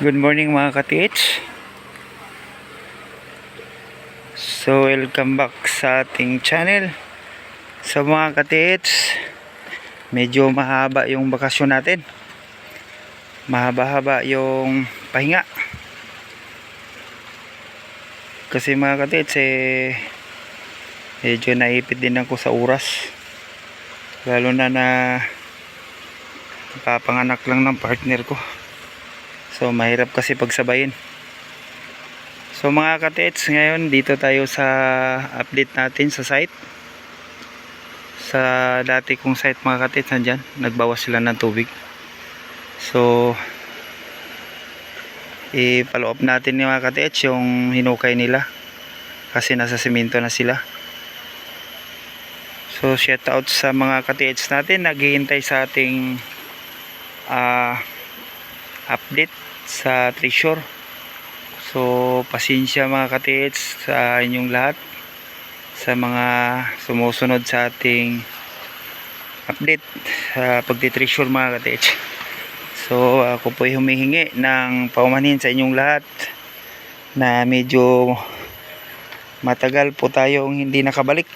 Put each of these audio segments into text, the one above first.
Good morning mga ka-TH. So welcome back sa ating channel. So mga ka-TH, medyo mahaba yung bakasyon natin. Mahaba-haba yung pahinga. Kasi mga ka-TH, medyo naipit din ako sa oras. Lalo na papanganak lang ng partner ko. So mahirap kasi pagsabayin. So mga ka-TH, ngayon dito tayo sa update natin sa site. Sa dati kong site mga ka-TH, nandyan, nagbawas sila ng tubig. So i-follow up natin yung mga ka-TH yung hinukay nila. Kasi nasa semento na sila. So shout out sa mga ka-TH natin naghihintay sa ating update sa treasure. So pasensya mga ka-TH sa inyong lahat, sa mga sumusunod sa ating update sa pagti-treasure mga ka-TH. So ako po ay humihingi ng paumanhin sa inyong lahat na medyo matagal po tayong hindi nakabalik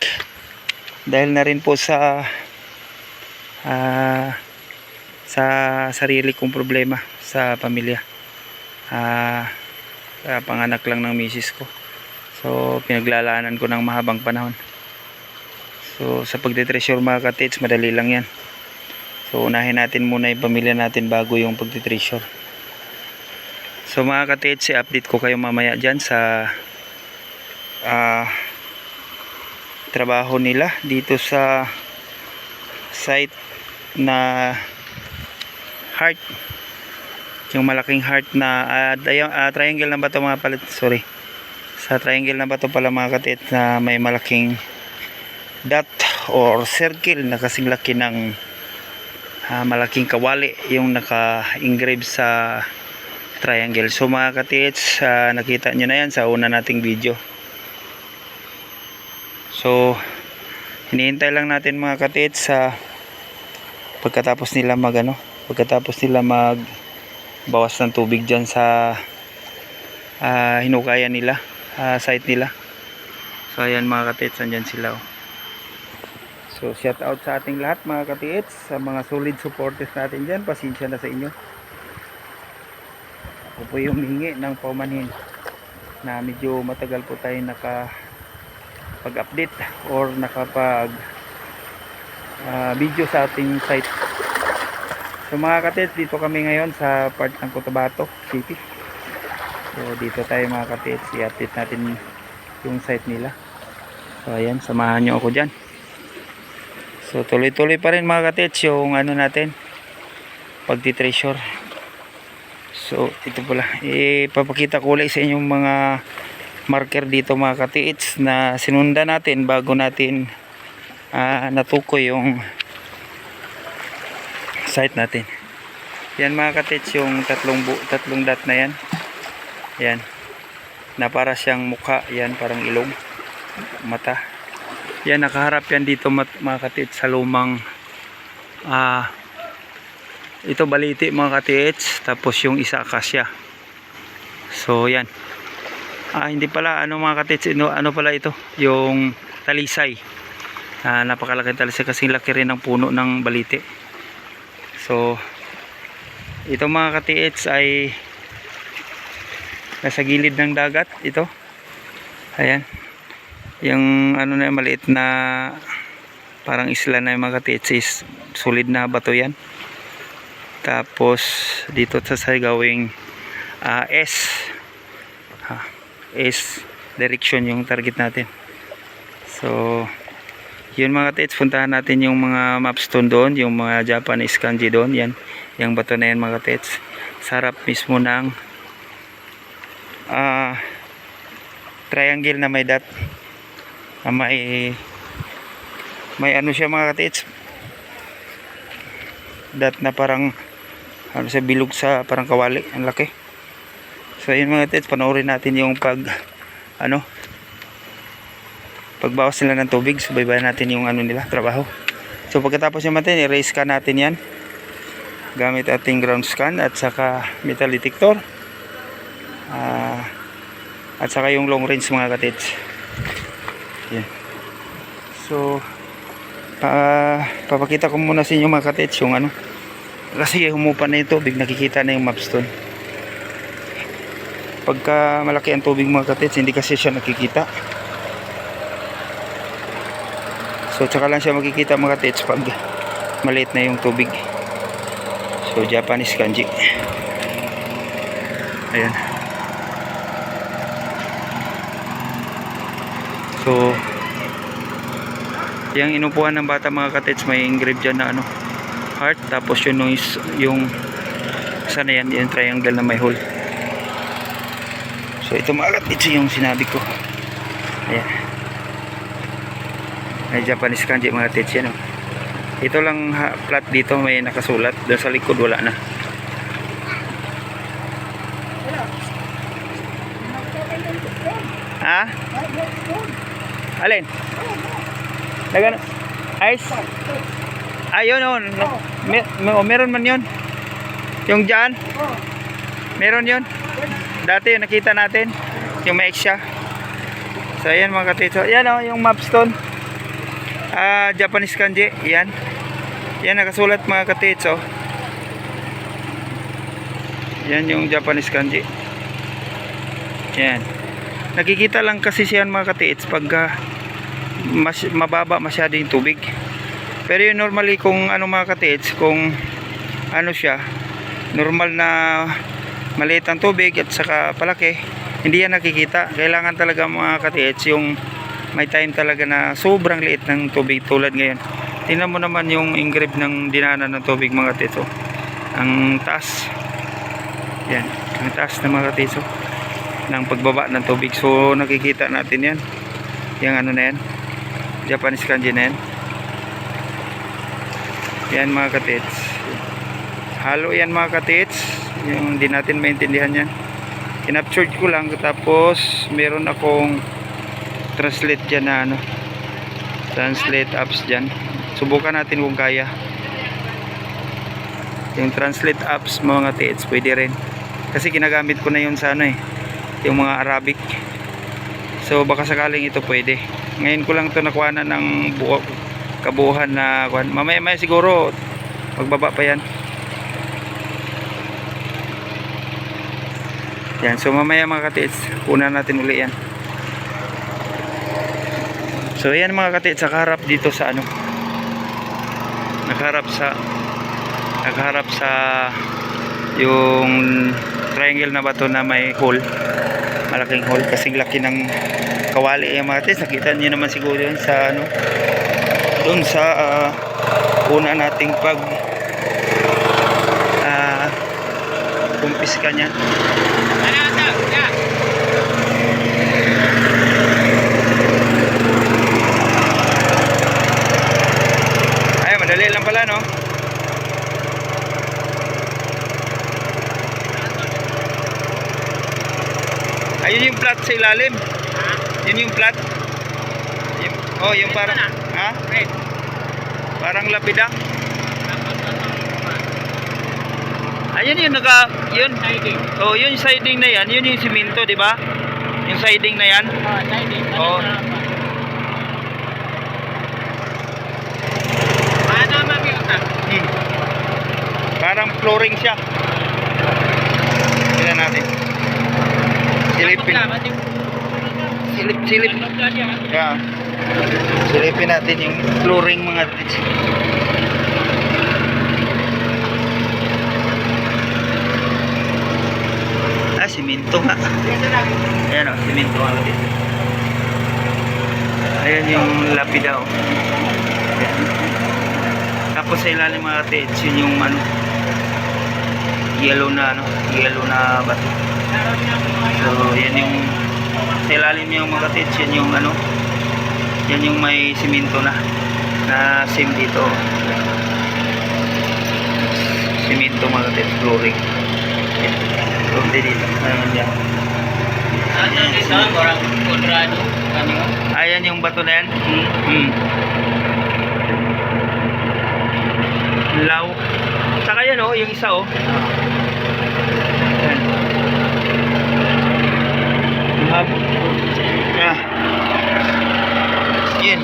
dahil na rin po sa sarili kong problema sa pamilya. Panganak lang ng misis ko. So pinaglalaanan ko ng mahabang panahon. So sa pagtitreasure mga ka-TH, madali lang yan. So unahin natin muna yung pamilya natin bago yung pagtitreasure. So mga ka-TH, update ko kayo mamaya dyan sa trabaho nila dito sa site na heart, yung malaking heart na triangle na ba ito mga palit, sorry, sa triangle na ba ito pala mga ka-TH, na may malaking dot or circle na kasing laki ng malaking kawali yung naka-engrave sa triangle. So mga ka-TH, nakita nyo na yan sa una nating video. So hinihintay lang natin mga ka-TH sa pagkatapos nila magbawas ng tubig dyan sa hinukayan nila, site nila. So ayan mga ka-TH, andyan sila. So shout out sa ating lahat mga ka-TH, sa mga solid supporters natin dyan. Pasensya na sa inyo. Ako po yung humingi ng paumanhin na medyo matagal po tayo nakapag-update or nakapag video sa ating site. So mga ka-TH, dito kami ngayon sa part ng Cotabato City. So dito tayo mga ka-TH, i-update natin yung site nila. So ayan, samahan nyo ako dyan. So tuloy-tuloy pa rin mga ka-TH yung ano natin, pagti-treasure. So ito pala, ipapakita ko ulit sa inyong mga marker dito mga ka-TH na sinundan natin bago natin natukoy yung site natin. Yan mga ka-TH, yung tatlong dot na yan. Yan, na para siyang mukha, yan parang ilong, mata. Yan, nakaharap yan dito mga ka-TH sa lumang ito baliti mga ka-TH, tapos yung isa akasya. So yan, hindi pala ano mga ka-TH, ano pala ito, yung talisay. Napakalaki talisay kasi laki rin ng puno ng baliti. So ito mga ka-TH ay nasa gilid ng dagat ito. Ayan, yung ano na maliit na parang isla na yung mga ka-TH is solid na bato yan. Tapos dito sa gawing S direction yung target natin. So yun mga ka-TH, puntahan natin yung mga mapstone doon, yung mga Japanese kanji doon. Yan, yung bato na yan mga ka-TH, sarap mismo ng triangle na may dot, may ano siya mga ka-TH, dot na parang ano sa bilog sa parang kawali, ang laki. So yun mga ka-TH, panoorin natin yung pagbawas nila ng tubig. Subaybayan natin yung ano nila, trabaho. So pagkatapos naman i-erase scan natin yan gamit ating ground scan at saka metal detector. At saka yung long range mga katits. Yan. So papakita ko muna sa inyo mga katits yung ano, kasi humupa na yung tubig, nakikita na yung mapstone. Pagka malaki ang tubig mga katits, hindi kasi siya nakikita. So tsaka lang siya makikita mga katits pag maliit na yung tubig. So Japanese kanji. Ayan. So yung inupuan ng bata mga katits, may engraved dyan na ano, heart, tapos yun yung sana yan, yung triangle na may hole. So ito mga katits yung sinabi ko. Ayan, may Japanese kanji mga katits yan, oh. Ito lang flat dito, may nakasulat. Doon sa likod wala na. Ha? Alin? Nagano? Ice? Ayun, no. Meron man yun. Yung dyan? Meron yun. Dati nakita natin. Yung may siya. So ayan mga katito. Ayan o, yung mapstone. Japanese kanji. Yan. Yan nakasulat mga katito. Yan yung Japanese kanji. Yan. Nakikita lang kasi siyan mga katits pagka mababa masyado yung tubig. Pero yun normally kung ano mga katits, kung ano siya, normal na maliit ang tubig at saka palaki, hindi yan nakikita. Kailangan talaga mga katits yung may time talaga na sobrang liit ng tubig tulad ngayon. Tingnan mo naman yung engrave ng dinanan ng tubig mga katits, oh. Ang taas. Yan, ang taas na mga katits, oh, ng pagbaba ng tubig. So nakikita natin yan, yung ano na yan, Japanese kanji na yan. Yan mga katits, halo yan mga katits, yung hindi natin maintindihan yan. Kinaptured ko lang, tapos meron akong translate dyan na ano, translate apps dyan. Subukan natin kung kaya yung translate apps mga katits, pwede rin kasi ginagamit ko na yun sa ano, yung mga Arabic. So baka sakaling ito pwede. Ngayon ko lang ito nakuha na ng kabuuhan na mamaya siguro magbaba pa yan. Yan, so mamaya mga katits, una natin uli yan. So yan mga katits, nakaharap dito sa ano, nakaharap sa yung triangle na bato na may hole, malaking hole, kasing laki ng kawali yung mga katits. Nakita nyo naman siguro yun sa ano, doon sa una nating pag kumpis ka niya. Ay, madali lang pala, no? Ayun yung plat sa ilalim. Yun yung plat. Yung parang ha? Parang lapida. Ayun yung yun. Siding. Oh, yun siding na yan. Yun yung simento, di ba? Yung siding na yan. Siding. Oh. Parang flooring siya. Tingnan natin. Silipin. Silip. Yeah. Silipin natin yung flooring mga tits. Simento nga. Ayan o, simento nga dito. Ayan yung lapida o. Tapos sa ilalim mga tits, yun yung ano, yellow na bato. So yan yung sa ilalim yung mga tits, yan yung ano, yan yung may simento na same dito. Simento mga tits, flooring. Dito. Ayan. Ayan yung bato na yan. Law. Saka yan yung isa Yeah. Yun.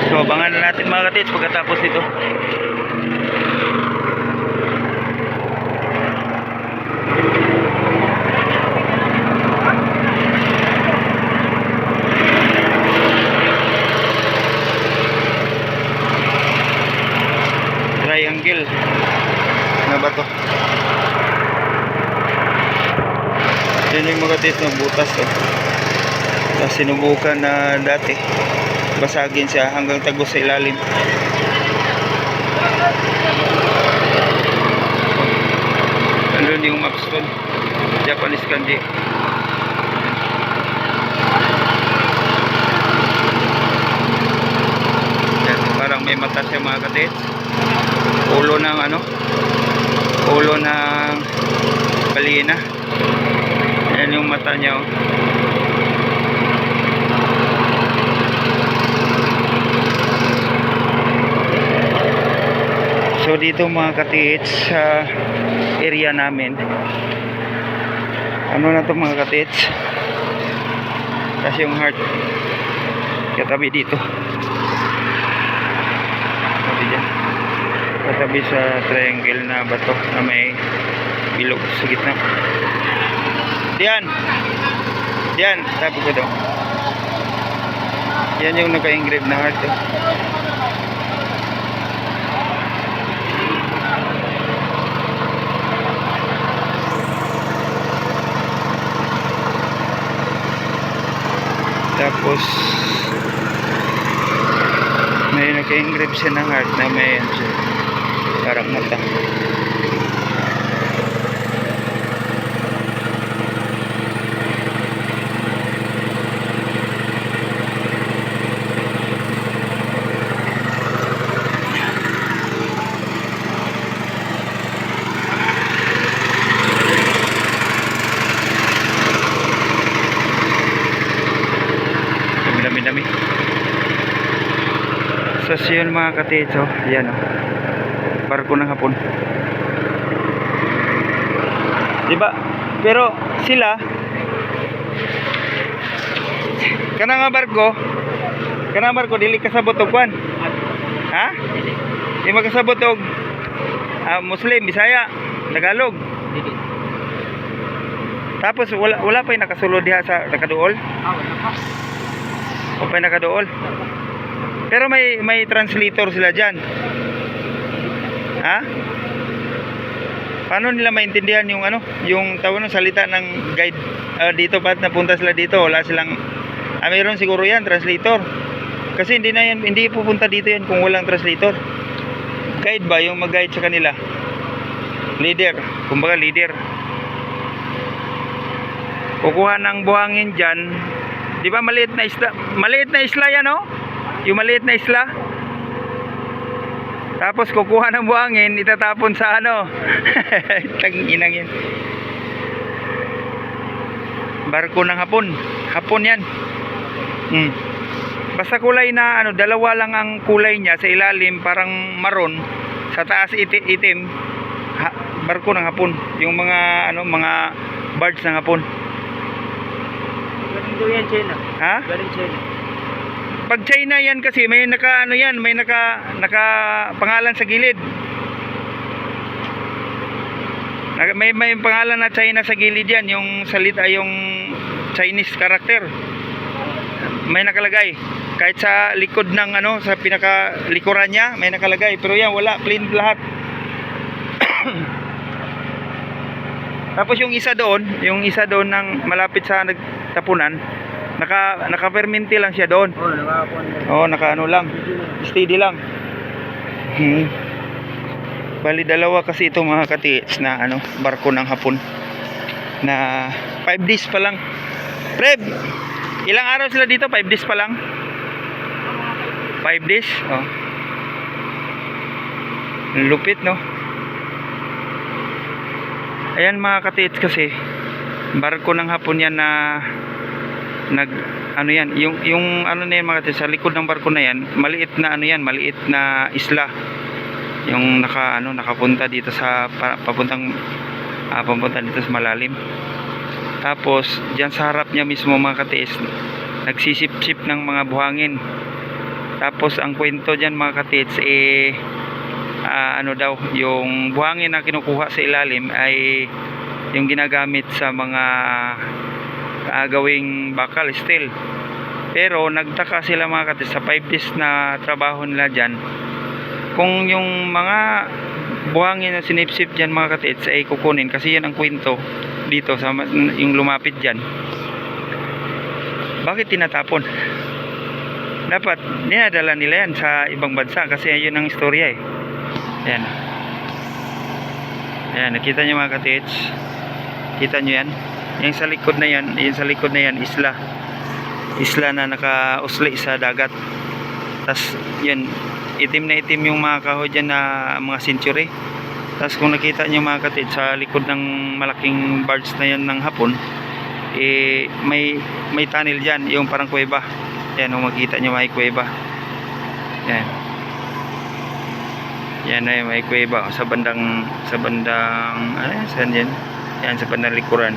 So, abangan na natin mga katits pagkatapos ito. Triangle na ba to? Yan yung mga katits ng butas to. Tapos sinubukan na dati basagin siya hanggang tagos sa ilalim. Andun yung maps ko, Japanese kanji. Yan, parang may mata siya mga katits. Ulo ng ano, ulo ng balina. Yan yung mata niya, oh. So dito mga katits sa area namin, ano na to mga katits, kasi yung heart katabi dito, katabi dyan, katabi sa triangle na bato na may bilog sa gitna. Diyan tabi ko daw, yan yung naka-engrave na heart, eh. Tapos may naka-engrave siya ng heart na may parang mata. Dami. So yun mga katito, yan oh, barko ng Hapon, diba? Pero sila kanang barko dili kasabot og kwan, ha? Di magkasabot og Muslim, Bisaya, Tagalog. Tapos wala pa yung nakasulod diha sa nakaduol. O pa nakadool. Pero may translator sila dyan. Ha? Paano nila maintindihan yung ano, yung tawag ng salita ng guide dito pa napunta sila dito, wala silang mayroon siguro yan translator. Kasi hindi pupunta dito yan kung walang translator. Guide ba yung mag-guide sa kanila? Leader, kumbaga leader. Kukuha ng buhangin dyan. Di ba maliit na isla yan, oh? Yung maliit na isla. Tapos kukuha ng buhangin, itatapon sa ano. Tang-inang yan. Barko ng Hapon. Hapon yan. Basta kulay na ano, dalawa lang ang kulay niya, sa ilalim parang maroon, sa taas itim. Barko ng Hapon. Yung mga ano, mga birds ng Hapon. Galing daw yan China. Ha? Galing China. Pag China yan kasi may naka ano yan, may naka pangalan sa gilid. May pangalan na China sa gilid yan, yung salita, yung Chinese character. May nakalagay. Kahit sa likod ng ano, sa pinaka likuran niya, may nakalagay. Pero yan wala, plain lahat. Tapos yung isa doon ng malapit sa nagtapunan, naka-perminti lang siya doon. Oh, nakakapon. Oo, naka-ano lang. Steady lang. Bali dalawa kasi ito mga katits na ano, barko ng Hapon. Na 5 days pa lang. Preb, ilang araw sila dito? 5 days pa lang. 5 days? Oh. Lupit, no? Ayan mga katits kasi barko ng Hapon yan na ano yan, yung ano na yan mga katits, sa likod ng barko na yan, maliit na ano yan, maliit na isla. Yung nakapunta dito sa papunta dito sa malalim. Tapos diyan sa harap niya mismo mga katiis, nagsisip-sip ng mga buhangin. Tapos ang kwento diyan mga katiis ano daw, yung buhangin na kinukuha sa ilalim ay yung ginagamit sa mga gawing bakal, steel. Pero nagtaka sila mga katiis sa 5 days na trabaho nila dyan, kung yung mga buhangin na sinipsip dyan mga katiis ay kukunin, kasi yan ang kwento dito sa yung lumapit dyan, bakit tinatapon? Dapat dinadala nila yan sa ibang bansa, kasi yun ang istorya eh. Ayan, ayan, nakita nyo mga katiis, kita nyo yan, yung sa likod na yan, yung sa likod na yan, isla na nakausli sa dagat. Tas yun, itim na itim yung mga kahoy dyan na mga century. Tas kung nakita nyo mga katiis, sa likod ng malaking barge na yan ng hapon, may tunnel dyan, yung parang kuweba. Yan, kung makita nyo may kuweba, yan, yan ay may kuweba sa bandang saan yan? Yan sa bandang likuran,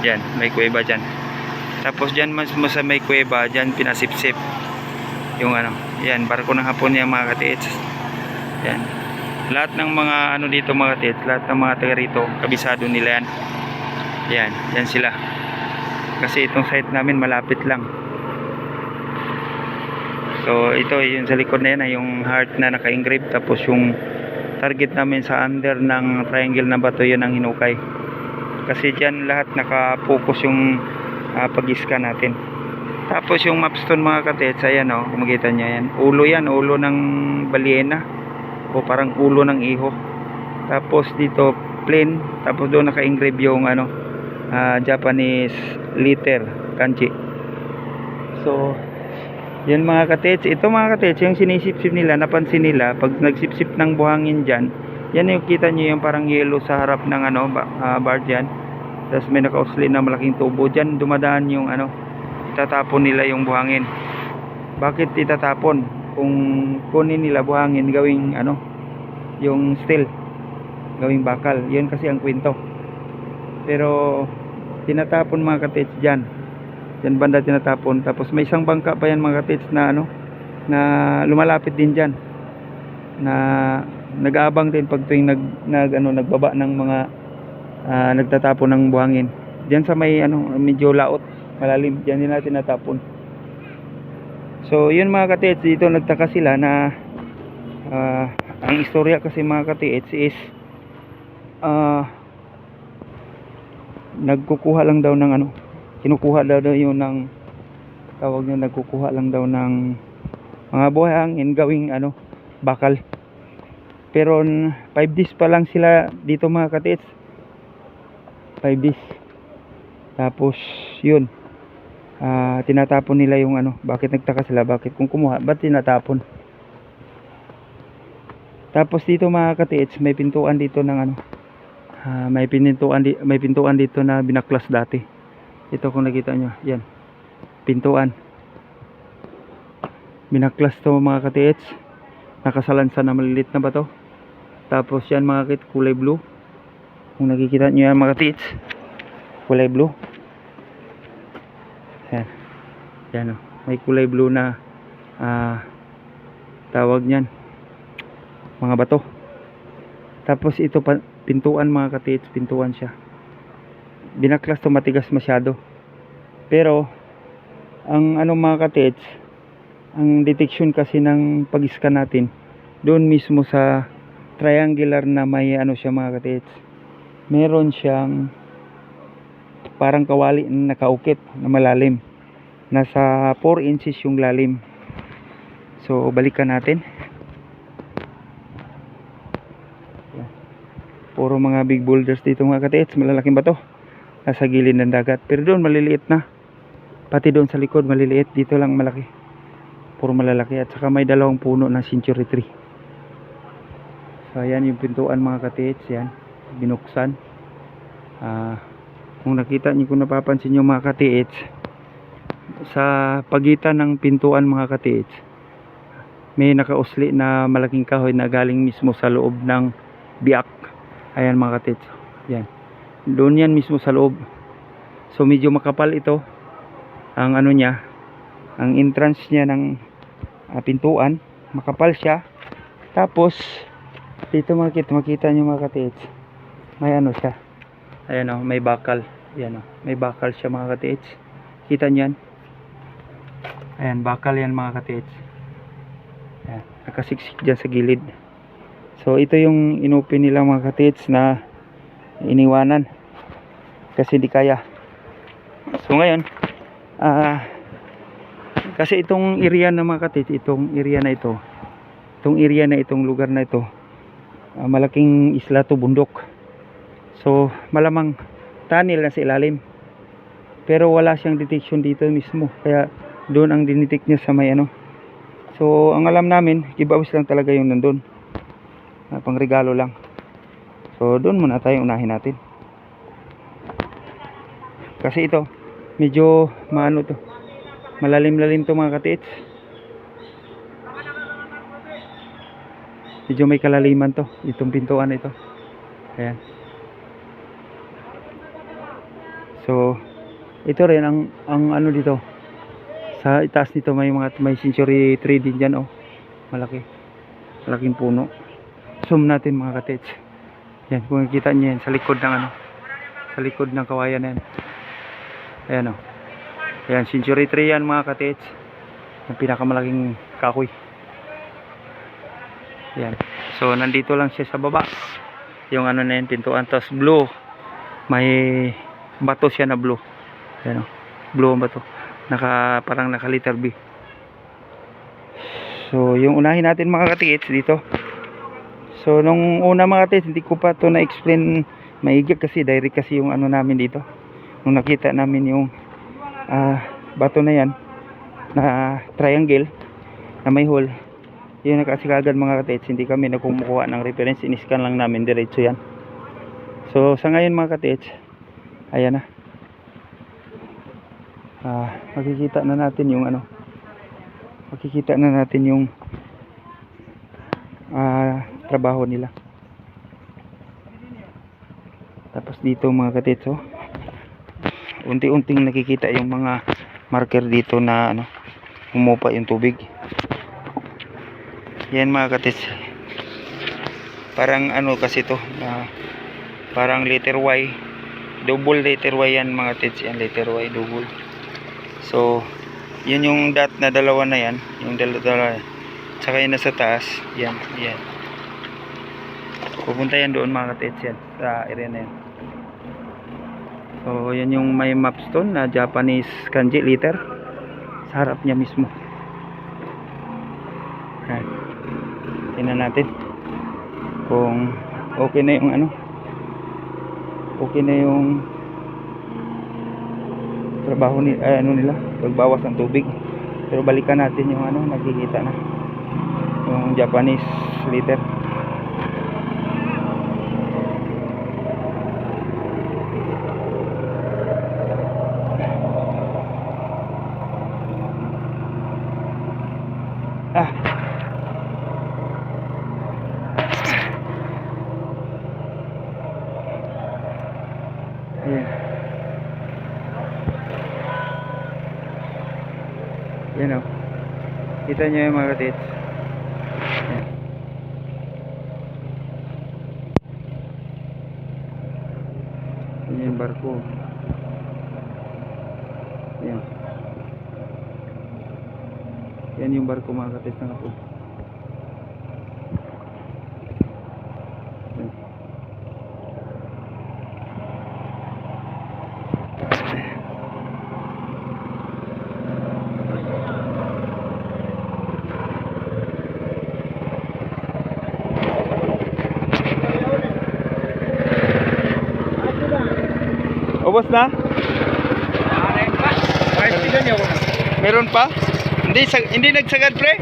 yan may kuweba dyan. Tapos dyan mas sa may kuweba, dyan pinasipsip yung ano, yan, barko ng hapon yan mga katiis. Yan, lahat ng mga ano dito mga katiis, lahat ng mga taga rito, kabisado nila yan. Yan sila, kasi itong site namin malapit lang. So ito yung sa likod na yan ay yung heart na naka-engrave. Tapos yung target namin sa under ng triangle na bato, yun ang hinukay, kasi dyan lahat naka-focus yung pag-scan natin. Tapos yung mapstone mga katiis, ayan o, kung makita nyo yan, ulo yan, ulo ng balyena o parang ulo ng iho. Tapos dito plain, tapos doon naka-engrave yung ano, Japanese letter, kanji. So yun mga katiis, ito mga katiis, yung sinisip-sip nila, napansin nila pag nagsipsip ng buhangin dyan, yan yung kita nyo yung parang yellow sa harap ng ano, bar dyan. Tapos may nakausli na malaking tubo dyan, dumadaan yung ano, itatapon nila yung buhangin. Bakit itatapon? Kung kunin nila buhangin gawing ano, yung steel, gawing bakal, yun kasi ang kwento. Pero tinatapon mga katiis dyan banda tinatapon. Tapos may isang bangka pa yan mga katiis na ano, na lumalapit din dyan, na nag-aabang din pag tuwing nagbaba ng mga nagtatapon ng buhangin. Diyan sa may ano, medyo laot, malalim, diyan din natin natapon. So yun mga katiis, dito nagtaka sila na ang istorya kasi mga katiis is nagkukuha lang daw ng ano, kinukuha daw yun ng tawag nyo, nagkukuha lang daw ng mga buhangin gawing ano, bakal. Pero 5 days pa lang sila dito mga katiis, 5 days. Tapos yun, tinatapon nila yung ano. Bakit nagtaka sila, bakit kung kumuha, ba't tinatapon? Tapos dito mga katiis, may pintuan dito ng ano, may pintuan dito na binaklas dati. Ito kung nakita nyo, yan, pintuan binaklas to mga katiis, nakasalansan na malilit na bato. Tapos yan mga katiis, kulay blue. Kung nakikita nyo yan mga katiis, kulay blue. Yan o, may kulay blue na tawag nyan, mga bato. Tapos ito pa, pintuan mga katiis, pintuan siya. Binaklas to, matigas masyado. Pero ang ano mga katiis, ang detection kasi ng pag-scan natin doon mismo sa triangular na may ano siya mga katiis, meron siyang parang kawali na nakaukit na malalim, nasa 4 inches yung lalim. So balikan natin, puro mga big boulders dito mga katiis, malalaking bato nasa gilid ng dagat. Pero doon maliliit na, pati doon sa likod maliliit, dito lang malaki, puro malalaki. At saka may dalawang puno ng century tree. So ayan yung pintuan mga katiis, yan binuksan. Kung nakita niyo, kung napapansin niyo mga katiis, sa pagitan ng pintuan mga katiis, may nakausli na malaking kahoy na galing mismo sa loob ng biak. Ayan mga katiis, yan, doon yan mismo sa loob. So medyo makapal ito ang ano niya, ang entrance niya ng pintuan, makapal siya. Tapos dito makita niyo mga katiits, may ano siya, ayan o, may bakal. Ayan o, may bakal siya mga katiits, kita niyan. Ayan, bakal yan mga katiits. Ayan, nakasiksik dyan sa gilid. So ito yung inopen nila mga katiits na iniwanan kasi di kaya. So ngayon kasi itong area na mga katiits, itong area na ito, itong lugar na ito, malaking isla to, bundok. So malamang tunnel na sa ilalim, pero wala siyang detection dito mismo, kaya doon ang dinetect niya sa may ano. So ang alam namin, giveaways lang talaga yung nandun, pang regalo lang. So doon muna tayo, unahin natin kasi ito medyo maano to, malalim-lalim to mga katiits. Medyo may kalaliman to, itong pintuan ito. Ayan. So ito rin ang ano dito sa itaas nito, may century tree din dyan oh. Malaking puno. Zoom natin mga katiits. Yan, kung nakikita niyo yan sa likod ng ano, sa likod ng kawayan na yan. Ayan oh. Ayan, century tree yan mga katiits. Yung pinakamalaking kahoy. Ayan. So nandito lang siya sa baba. Yung ano na yan, pintuan. Tapos blue. May bato siya na blue. Ayan o. Blue ang bato. Parang naka letter B. So yung unahin natin mga katiits dito. So nung una mga katiits, hindi ko pa to na-explain maigi kasi direct kasi yung ano namin dito. Nung nakita namin yung bato na yan na triangle na may hole, yun nakasigagad mga katiits. Hindi kami nagkumukuha ng reference, iniscan lang namin diretso yan. So sa ngayon mga katiits, ayan na, makikita na natin yung ano, trabaho nila. Tapos dito mga katiits oh, unti-unting nakikita yung mga marker dito na ano, humupa yung tubig. Yan mga katiits, parang ano kasi to, parang letter Y, double letter Y yan mga katiits. Yan, letter Y, double. So yun yung dot na dalawa na yan, yung dalawa, tsaka yun nasa taas, yan. Pupunta yan doon mga katiits, yan sa area na yan. So yan yung may mapstone na Japanese kanji letter sa harap niya mismo. Ayan. Tingnan natin kung okay na yung ano, okay na yung trabaho ni ano nila, pagbawas ng tubig. Pero balikan natin yung ano, nakikita na yung Japanese letter. Ayan. Yan o. Kita nyo yung mga katiits. Ayan. Yan yung barko. Ayan. Yan yung barko mga katiits na po. Ubos na? Meron pa? Hindi nagsagad pre?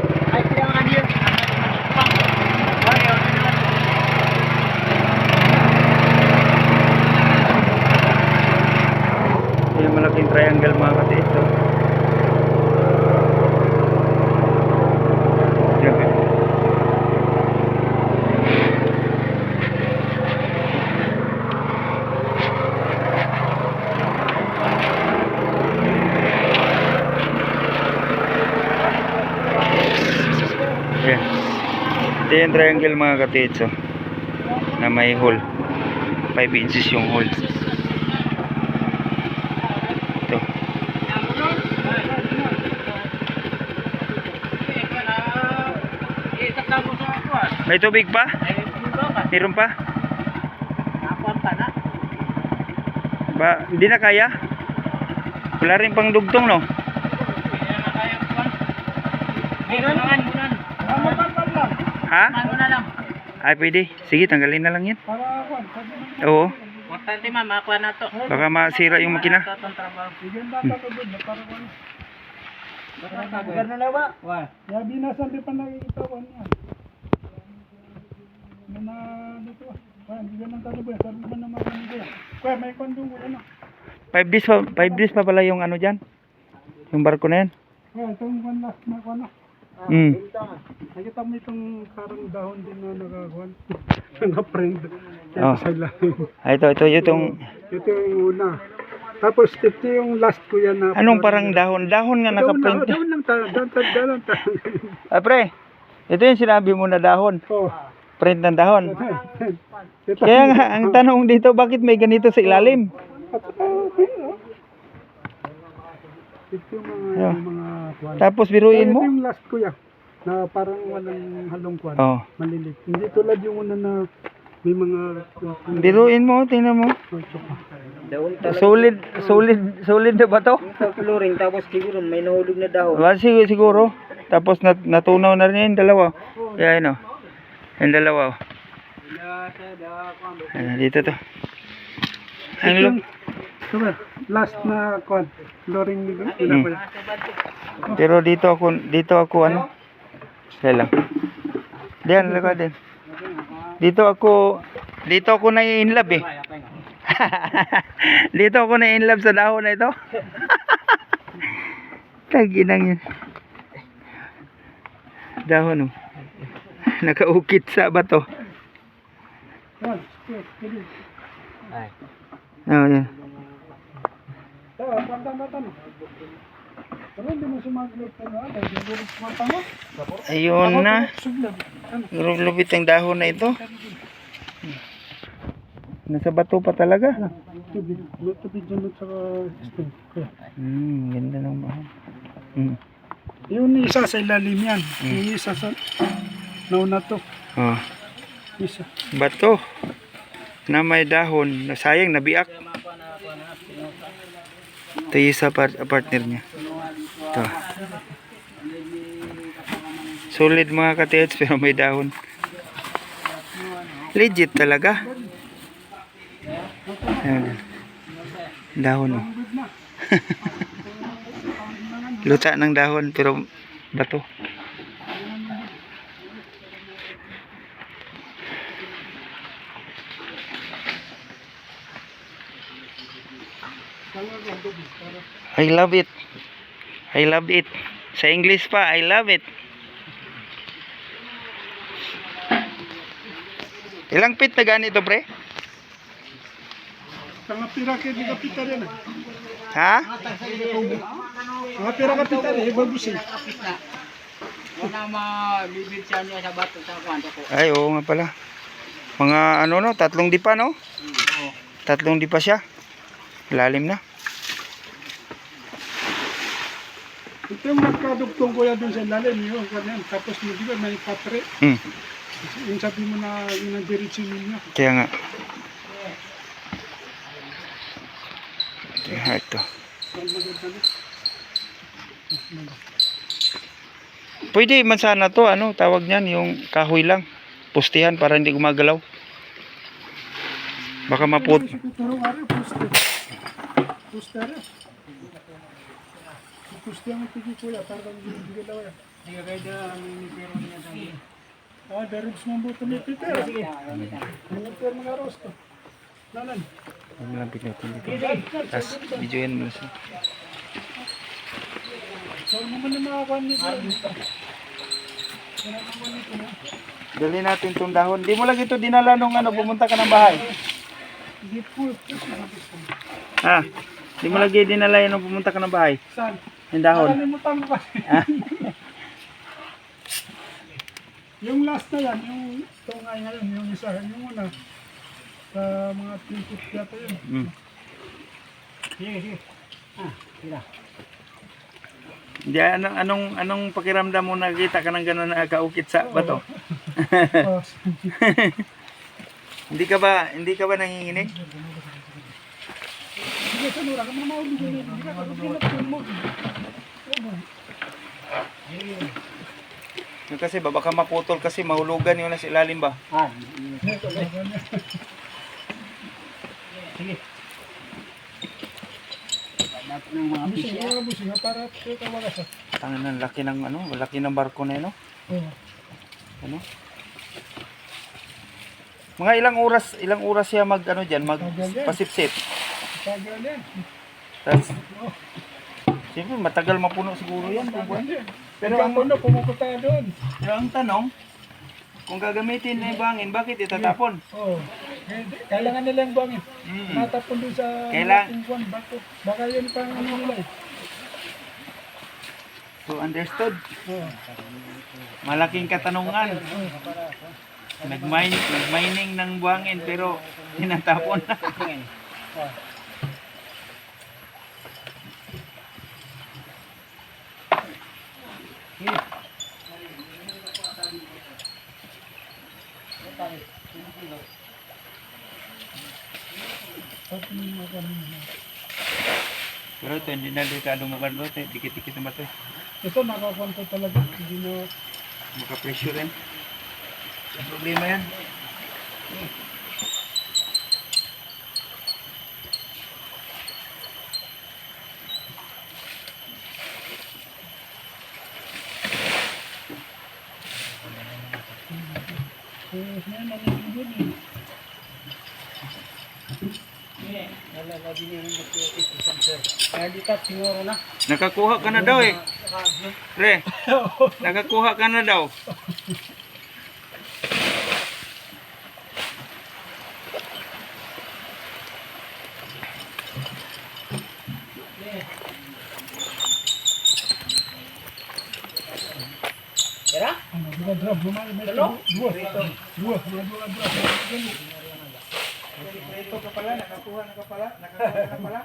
Yung malaking triangle mga katiis to. yung triangle mga katits, oh, na may hole. 5 inches yung hole. Ito. May tubig pa? Meron pa? Ba, hindi na kaya? Wala rin pang dugtong, no? Ha? Ay, pwede. Sige, tanggalin na lang yan. Oo. Importante ma, makakuha na to. Baka masira yung makina. Gobyerno na ba? Yabi na sa di pa nakikitawan yan. Na dito. Hindi ganun talo ba? Sabi ba naman nito? Kuya, may kondong ko ano. 5 days pa pala yung ano dyan. Yung barko na yan. Kuya, itong one last na ko ano. Nakita mo itong parang dahon din na nakakuan. Naka-print. Oh. Sa ilalim. Ito yung... Ito yung una. Tapos ito yung last ko yan na. Anong parang dahon? Dahon nga nakaprint. Dahon lang tayo. Dahon. Ah, pre. Ito yung sinabi mo na dahon. Oh. Print ng dahon. Ito. Kaya nga, ang tanong dito, bakit may ganito sa ilalim? Ito yung Yeah. mga kuan. Tapos biruin Ito mo? yung last ko yan. Na parang walang halong kuan. Oh. Malilit. Hindi tulad yung una na may mga Biruin mo, tingnan mo. Solid na ba to? Flooring, tapos siguro may nahulog na dahon. Siguro. Tapos natunaw na rin yung dalawa. Kaya yun, oh. Yung dalawa, oh. Dito to. Ang yung last na kuan. Flooring nito. Pero dito ako ano? Kaya lang. Diyan, laka din. Dito ako na in love eh. Dito ako na in love sa dahon na ito. Taginang yun. Dahon oh. Nakaukit sa bato. Oh, yan. Ayun na. Lubit ang dahon na ito. Nasa bato pa talaga. Ganda ng bahan. Yung isa sa ilalim yan. Yung isa sa nauna to. Oh. Isa. Bato na may dahon. Sayang, nabiak. Ito yung isa partner niya. Ito. Solid mga katets pero may dahon. Legit talaga. Ayan. Dahon oh. Luta ng dahon pero bato. I love it. I love it. Sa English pa, I love it. Ilang feet na ganito, pre? Mga pira kayo di kapita rin. Ha? Mga pira kapita rin. Ibabusin. Wala mabibig siya niya sa bato sa kwanto ko. Ay, oo nga pala. Mga ano no, 3 dipa no? 3 dipa siya. Lalim na. Ito yung magkadugtong ko yan dun sa lalim. Yun, ganyan. Tapos mo di ba may patre. Yung sabi mo na yung nagdiretso ninyo. Kaya nga. Ito. Pwede man sana to, ano, tawag niyan, yung kahoy lang. Pustihan para hindi gumagalaw. Baka maput. Pustihan mo tigi kuya. Parang hindi galaw yan. Sige kayo dyan, may pero niya dami. Daribs mo buto ni Peter. Sige. Peter mga rosto. Nalan. Huwag lang pinutin dito. Tapos, video yan mo siya. So, naman na makakuha nito. Dali natin itong dahon. Di mo lang ito dinala nung ano, pumunta ka ng bahay. Hindi po. Ha? Di mo lagi dinala yan nung pumunta ka ng bahay. Saan? Yung dahon. Nakalimutan mo ba? Ha? Yung last na yan, yung tungay ngayon, yung isa, yung una, sa mga 20 yata yun. Mm. Sige, sige. Ah, sila. Hindi, anong pakiramdam mo nakita ka ng gano'n na kaukit sa bato? Oh, Hindi ka ba nanginginig? sige, sanura, kami na maulog yun. Hindi ka, pinapin mo. Yung kasi baka maputol kasi mahulugan yun na sa ilalim ba? Ah, sige. Dapat ng mga Busing, pisya. busing, para tawala sa. Tangan laki ng barko na yun, no? Oh. Ano? Mga ilang oras siya pasipsip. Tagal yan. Tapos, siyempre matagal mapuno siguro yan. Buwan. Pero ang mundo, pumupunta doon. Pero ang tanong, kung gagamitin na yung buhangin, bakit itatapon? Oo. Kailangan nilang buhangin. Mm. Natapon doon sa Kailang- buwan, bato. Baka yun pang ano nila eh. So understood. Oo. Malaking katanungan. Nag-mining ng buhangin pero tinatapon na. Pero ito, hindi na delikado magano ito. Dikit-dikit naman ito. Ito nakakonto talaga. Hindi na. Maka-pressure rin. Ang problema yan. Ngayon, nalilibod eh. Kaya dito, siguro na. Nakakuha ka na daw eh. Pre, nakakuha ka na daw. Tira? Ano, dua drum. May Dalo? dua. Dua. Mga dua. Ito ka pala, nakakuha na pala.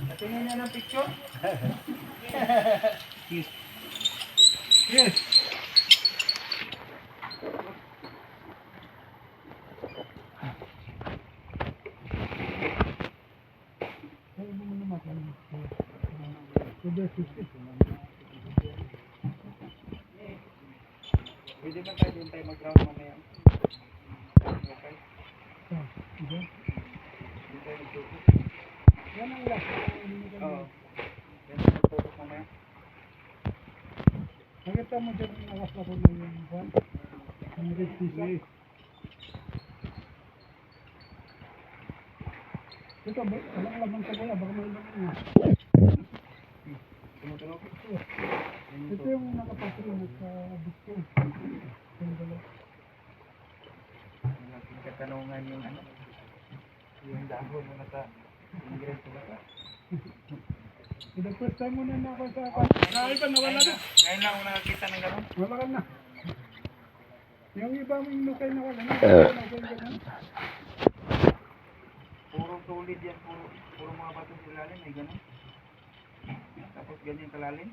Natingin niya ng picture. Yes. Pwede ba tayo doon tayo mag-ground mamaya? Okay. Doon tayo mag-focus. Yan ang last. Oo. Doon tayo mag-focus mamaya. Nakita mo dyan yung awas na rin yung buwan? Ang red pizza. Ito, walang laman sa bola. Baka may laman nga. Tumutunog. Ito yung nakapasok sa disco. Yung dalawa. Malaking katanungan yung ano. Yung dahon mo nasa ingres ba ka? The first time mo na ako sa akin. Iba, nawala na. Ngayon lang ako nakakita ng gano'n. Wala ka na. Yung iba mo yung nukay nawala na. Puro solid yan. Puro mga bato sa ilalim. May gano'n. Tapos ganyan kalalim.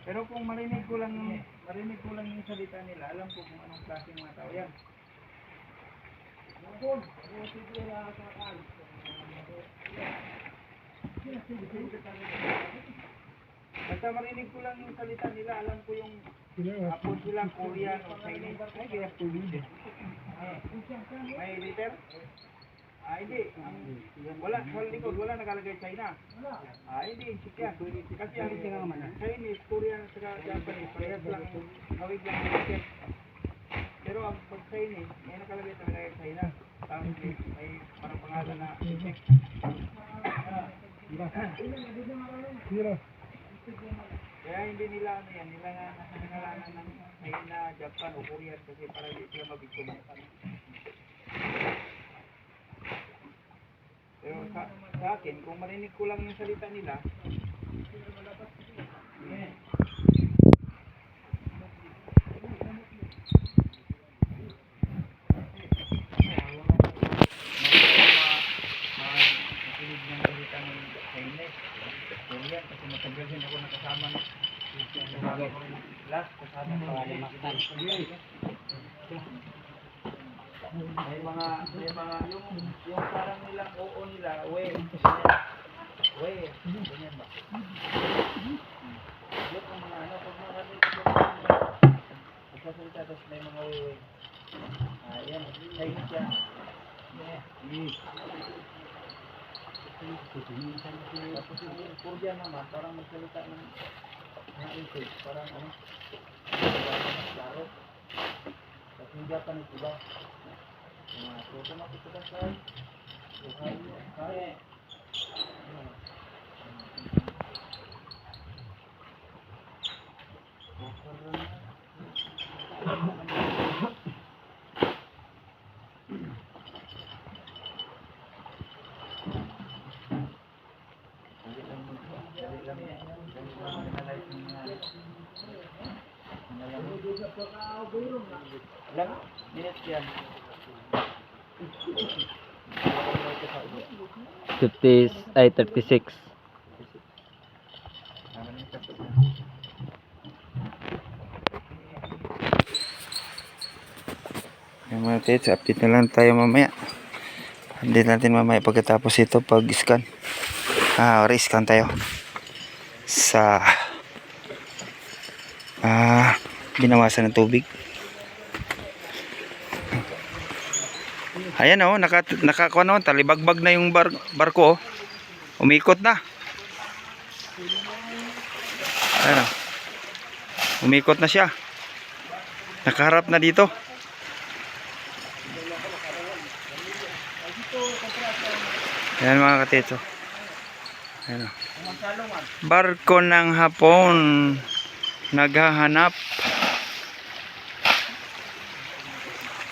Pero kung marinig ko lang yung salita nila, alam ko kung anong klaseng mga tao yan. Basta marinig ko lang yung salita nila, alam ko yung hapon sila, Korean o Chinese. Ay, kaya Polish eh. May liter? Hindi. Wala, sa likod, wala nakalagay China. Hindi, sikya. Kasi ang Chinese, Korean, saka Japanese, parehas lang, kawig lang ang liter. Pero ang pag Chinese, may nakalagay talaga China. Tapos may parang pangalan na Hira. Kaya hindi nila ano yan, nila nga nangangalanan ng ngayon na Japan o Korea kasi para hindi sila mabiktima. Pero sa akin, kung marinig ko lang yung salita nila, yeah. Makinig ng salita ng Chinese, Korean, kasi matagal din ako nakasama na. Last, kasama ko. May mga, yung parang nilang oo nila, ganyan ba? Yung mga ano, pag makarinig ko, pagkasalita, tapos may mga yan, Chinese yan. Tapos yung Korean naman, parang magsalita ng English, parang ano, mas klaro. Tapos yung Japanese, diba? So, makikita sa kaya. Ilang minutes yan? 36. Yung mga tits, update na lang tayo mamaya. Update natin mamaya pagkatapos ito pag-scan. Re-scan tayo sa binawasan ng tubig. Ayan oh, nakakuha naman, talibagbag na yung barko oh. Umikot na. Ayan oh. Umikot na siya. Nakaharap na dito. Ayan mga katito. Ayan oh. Barko ng Hapon naghahanap.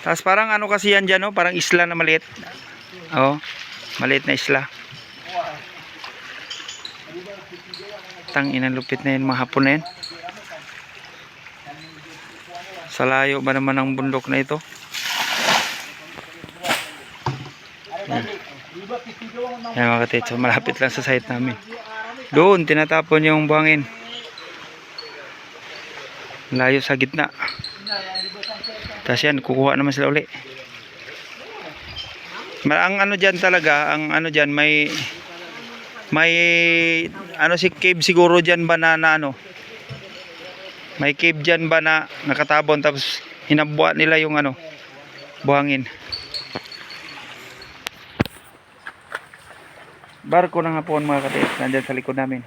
Tapos parang ano kasi yan dyan, no? Parang isla na maliit. Oo, maliit na isla. Tangina, lupit na yun mga Hapon na yan. Sa layo ba naman ang bundok na ito? Yan mga katito, malapit lang sa site namin. Doon, tinatapon yung buhangin. Layo sa gitna. Tapos yan, kukuha naman sila uli. Ang ano dyan talaga, ang ano dyan, may ano si cave siguro dyan ba na ano. May cave dyan ba na nakatabon tapos hinabuan nila yung ano, buhangin. Barko ng Hapon mga katits, nandyan sa likod namin.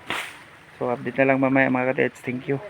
So update na lang mamaya mga katits, thank you.